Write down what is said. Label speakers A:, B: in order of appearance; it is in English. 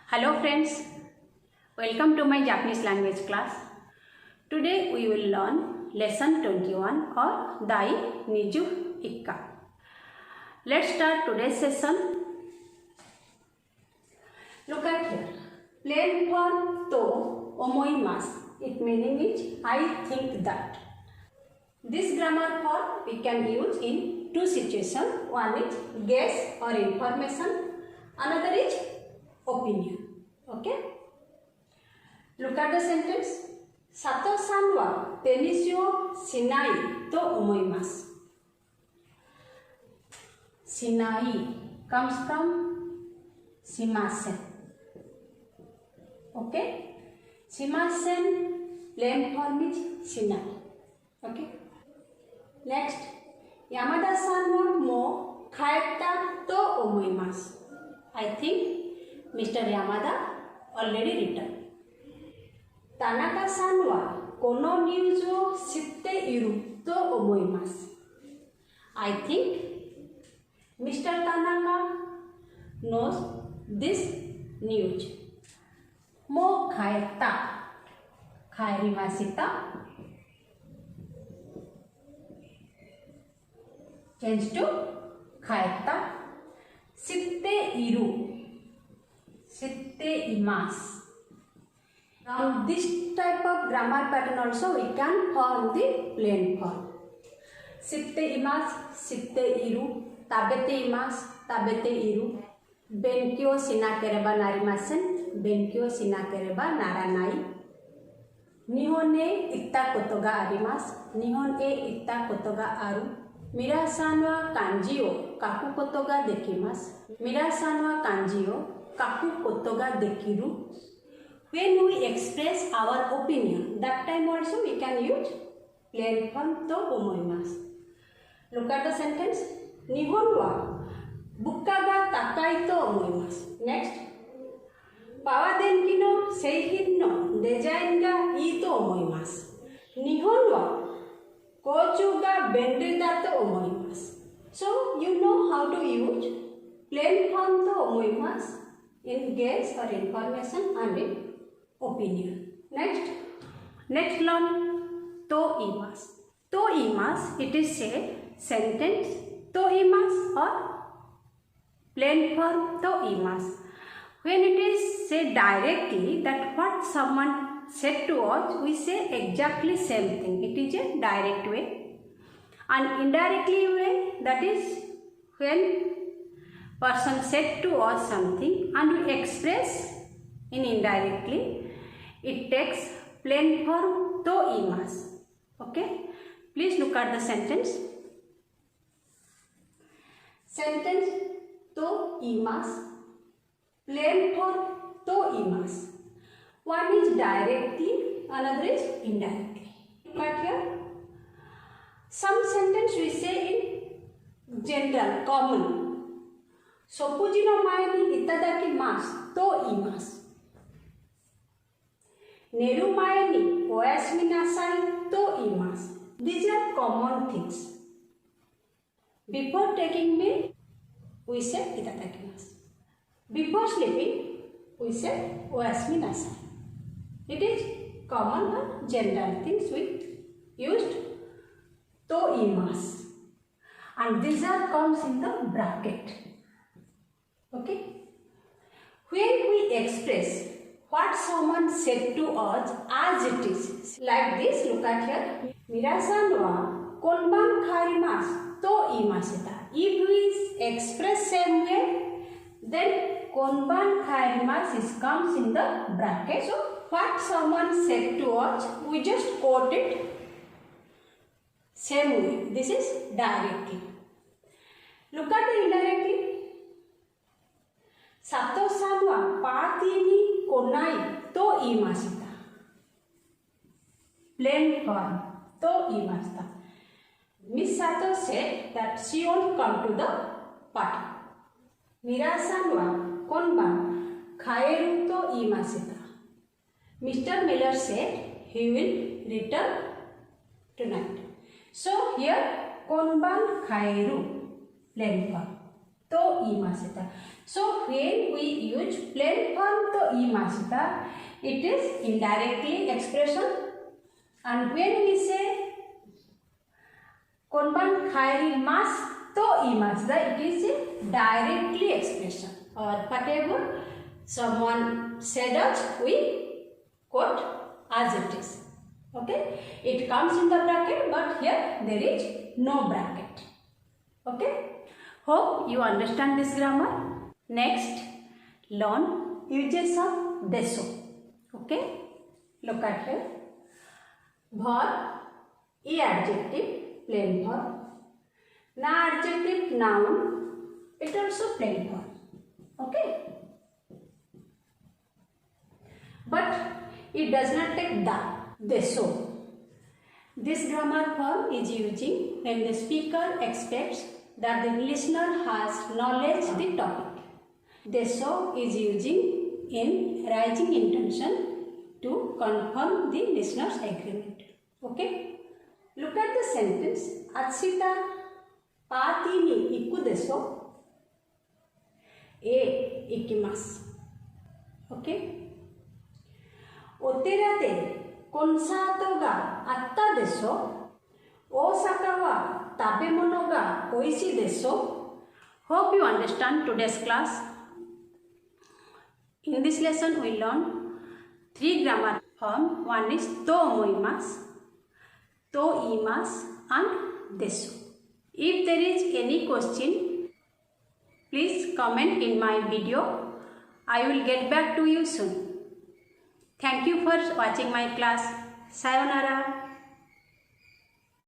A: Hello friends, welcome to my Japanese language class. Today we will learn lesson 21 or Dai Niju Ikka. Let's start today's session. Look at here. Plain form to omoimasu. Its meaning is I think that. This grammar form we can use in two situations. One is guess or information. Another is opinion. Okay? Look at the sentence. Sato-san wa tennis o shinai to omoimasu. Shinai comes from shimasen. Okay? Shimasen plain form is shinai. Okay? Next, Yamada-san wa mo kaeta to omoimasu. I think Mr. Yamada already returned. Tanaka-san wa kono news o shitte iru to omoimasu. I think Mr. Tanaka knows this news. Mo kaeta. Kairimashita. Change to kaeta. Shitte iru. Shitte imasu. Now this type of grammar pattern also we can form the plain form. Shitte imasu, shitte iru, tabete imasu, tabete iru. Benkyou shinakereba narimasen, benkyou shinakereba naranai. Nihon e itta koto ga arimasu, nihon e itta koto ga aru. Minasan wa kanji o kaku koto ga dekimasu. Minasan wa kanji o kaku koto ga dekiru. When we express our opinion, that time also we can use plain form to omoimasu. Look at the sentence. Nihon wa bukka ga takai to omoimasu. Next. Power denki no seihin no design ga ii to omoimasu. Nihon wa kochu ga benri da to omoimasu. So you know how to use plain form to omoimasu in guess or information and in opinion. Next learn to imasu. To imasu, it is a sentence to imasu or plain form to imasu. When it is said directly that what someone said to us, we say exactly same thing. It is a direct way. And indirectly way, that is when person said to us something and we express in indirectly, it takes plain form to imasu. Okay? Please look at the sentence. Sentence to imasu. Plain form to imasu. One is directly, another is indirectly. Look at here. Some sentence we say in general, common. Sopuji no mae ni itadakimasu to imasu. Neru mae ni oyasumi nasai to imasu. These are common things. Before taking meal, we say itadakimasu. Before sleeping, we say oyasumi nasai. It is common or general things we used to imasu. And these are comes in the bracket. Okay? When we express what someone said to us as it is, like this, look at here. Minasan wa konban karimasu to imashita. If we express same way, then konban karimasu comes in the bracket. So what someone said to us, we just quote it same way. This is directly. Look at the indirectly. Sato-san wa party ni konai to imashita. Plain form to imashita. Miss Sato said that she won't come to the party. Mira-san wa konban kaeru to imashita. Mr. Miller said he will return tonight. So here konban kaeru plain form. To to imashita. So when we use plain form to imashita, it is indirectly expression, and when we say konban khairimasu to imashita, it is a directly expression, or whatever someone said us, we quote as it is. Okay, it comes in the bracket, but here there is no bracket. Okay, hope you understand this grammar. Next, learn uses of deso. Okay, look at here. Verb, e adjective, plain verb. Na adjective, noun, it also plain verb. Okay, but it does not take deso. This grammar form is using when the speaker expects that the listener has knowledge of the topic. Deso is using in rising intention to confirm the listener's agreement. Okay? Look at the sentence. Atsita patini iku deso. E ikimasu. Okay? Otera de konsato ga atta deso. Osaka wa tabemono ga oishii deso. Hope you understand today's class. In this lesson we learn 3 grammar form. One is to omoimasu, to iimasu and desu. If there is any question, please comment in my video. I will get back to you soon. Thank you for watching my class. Sayonara.